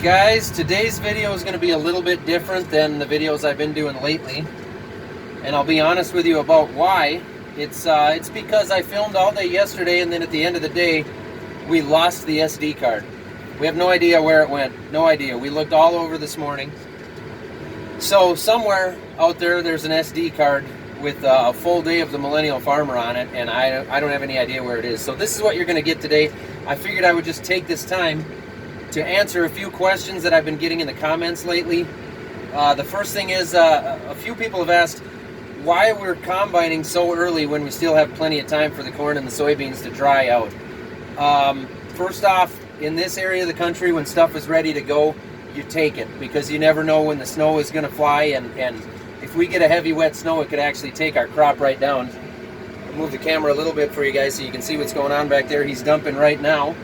Guys, today's video is going to be a little bit different than the videos I've been doing lately, and I'll be honest with you about why. It's because I filmed all day yesterday, and then at the end of the day we lost the SD card. We have no idea where it went. No idea. We looked all over this morning. So somewhere out there's an SD card with a full day of the Millennial Farmer on it, and I don't have any idea where it is. So this is what you're going to get today. I figured I would just take this time to answer a few questions that I've been getting in the comments lately. The first thing is, a few people have asked why we're combining so early when we still have plenty of time for the corn and the soybeans to dry out. First off, in this area of the country, when stuff is ready to go, you take it, because you never know when the snow is going to fly, and if we get a heavy wet snow, it could actually take our crop right down. I'll move the camera a little bit for you guys so you can see what's going on back there. He's dumping right now.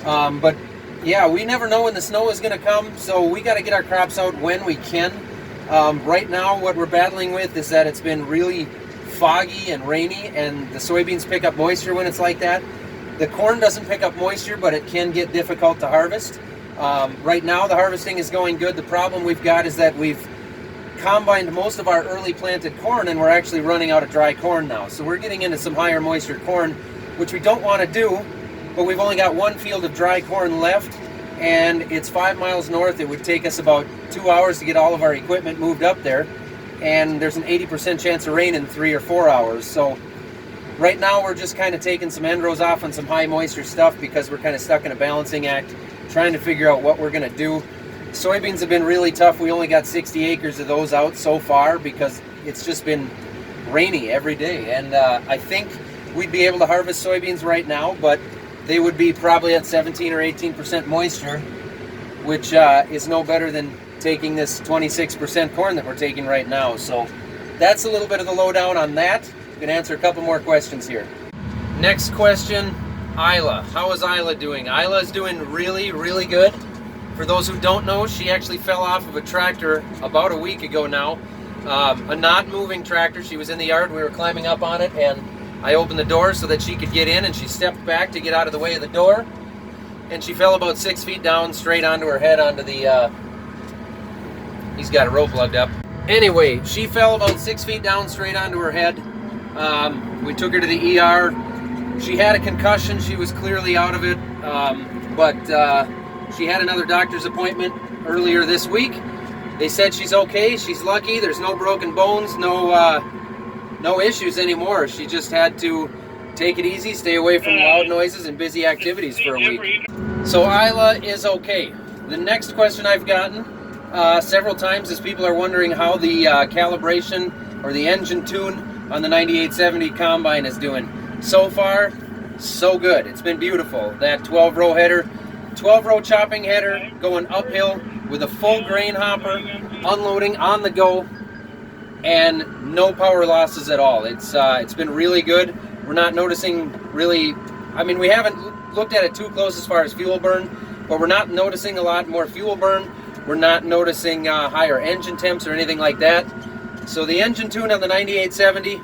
But yeah, we never know when the snow is going to come, so we got to get our crops out when we can. Right now, what we're battling with is that it's been really foggy and rainy, and the soybeans pick up moisture when it's like that. The corn doesn't pick up moisture, but it can get difficult to harvest. Right now, the harvesting is going good. The problem we've got is that we've combined most of our early planted corn, and we're actually running out of dry corn now. So we're getting into some higher moisture corn, which we don't want to do. But we've only got one field of dry corn left, and it's 5 miles north. It would take us about 2 hours to get all of our equipment moved up there, and there's an 80% chance of rain in 3 or 4 hours. So right now we're just kind of taking some end rows off on some high moisture stuff because we're kind of stuck in a balancing act, trying to figure out what we're going to do. Soybeans have been really tough. We only got 60 acres of those out so far because it's just been rainy every day, and I think we'd be able to harvest soybeans right now, but they would be probably at 17 or 18% moisture, which is no better than taking this 26% corn that we're taking right now. So that's a little bit of the lowdown on that. I'm going to answer a couple more questions here. Next question, Aiyla. How is Aiyla doing? Aiyla is doing really, really good. For those who don't know, she actually fell off of a tractor about a week ago now. A not moving tractor. She was in the yard. We were climbing up on it, and I opened the door so that she could get in, and she stepped back to get out of the way of the door, and she fell about 6 feet down, straight onto her head, onto the, he's got a rope lugged up. Anyway, she fell about 6 feet down, straight onto her head. We took her to the ER. She had a concussion. She was clearly out of it, but she had another doctor's appointment earlier this week. They said she's okay. She's lucky. There's no broken bones, no issues anymore. She just had to take it easy, stay away from loud noises and busy activities for a week. So Aiyla is okay. The next question I've gotten several times is people are wondering how the calibration or the engine tune on the 9870 combine is doing. So far, so good. It's been beautiful. That 12-row header, 12-row chopping header going uphill with a full grain hopper, unloading on the go, and no power losses at all. It's been really good. We're not noticing really, I mean, we haven't looked at it too close as far as fuel burn, but we're not noticing a lot more fuel burn. We're not noticing higher engine temps or anything like that. So the engine tune on the 9870.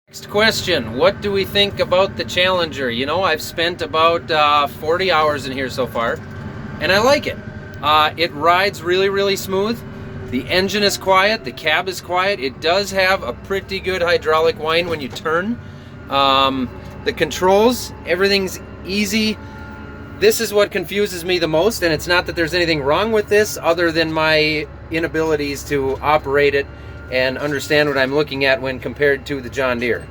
Next question, what do we think about the Challenger? You know, I've spent about 40 hours in here so far, and I like it. It rides really, really smooth. The engine is quiet, the cab is quiet. It does have a pretty good hydraulic whine when you turn. The controls, everything's easy. This is what confuses me the most, and it's not that there's anything wrong with this other than my inabilities to operate it and understand what I'm looking at when compared to the John Deere.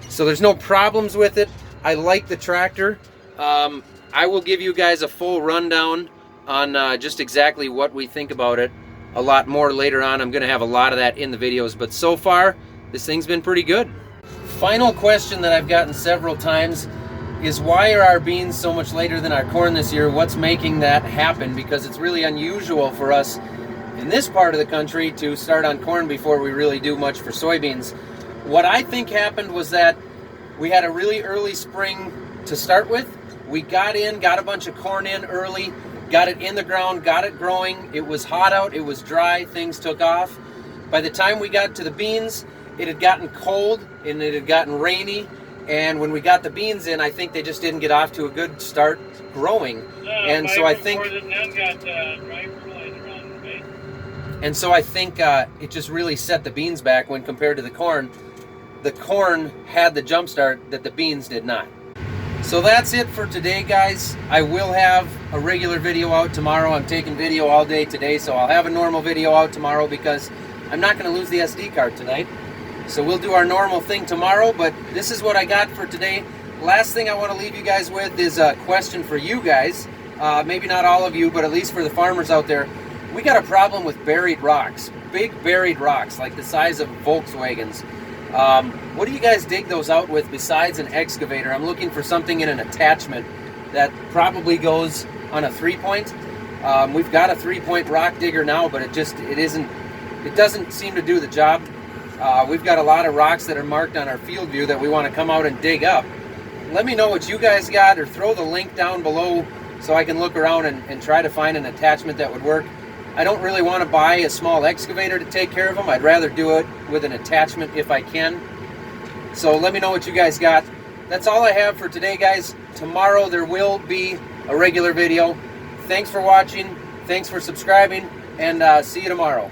So there's no problems with it. I like the tractor. I will give you guys a full rundown on just exactly what we think about it a lot more later on. I'm going to have a lot of that in the videos, but so far this thing's been pretty good. Final question that I've gotten several times is, why are our beans so much later than our corn this year? What's making that happen? Because it's really unusual for us in this part of the country to start on corn before we really do much for soybeans. What I think happened was that we had a really early spring to start with. We got a bunch of corn in early, got it in the ground, got it growing. It was hot out, it was dry, things took off. By the time we got to the beans, it had gotten cold and it had gotten rainy, And when we got the beans in, I think they just didn't get off to a good start growing. And so I think it just really set the beans back when compared to the corn. The corn had the jump start that the beans did not. So that's it for today, guys. I will have a regular video out tomorrow. I'm taking video all day today, so I'll have a normal video out tomorrow because I'm not going to lose the SD card tonight. So we'll do our normal thing tomorrow, but this is what I got for today. Last thing I want to leave you guys with is a question for you guys. Maybe not all of you, but at least for the farmers out there. We got a problem with buried rocks, big buried rocks, like the size of Volkswagens. What do you guys dig those out with besides an excavator? I'm looking for something in an attachment that probably goes on a 3-point. We've got a 3-point rock digger now, but it doesn't seem to do the job. We've got a lot of rocks that are marked on our field view that we want to come out and dig up. Let me know what you guys got, or throw the link down below so I can look around and try to find an attachment that would work. I don't really want to buy a small excavator to take care of them. I'd rather do it with an attachment if I can. So let me know what you guys got. That's all I have for today, guys. Tomorrow there will be a regular video. Thanks for watching. Thanks for subscribing, and see you tomorrow.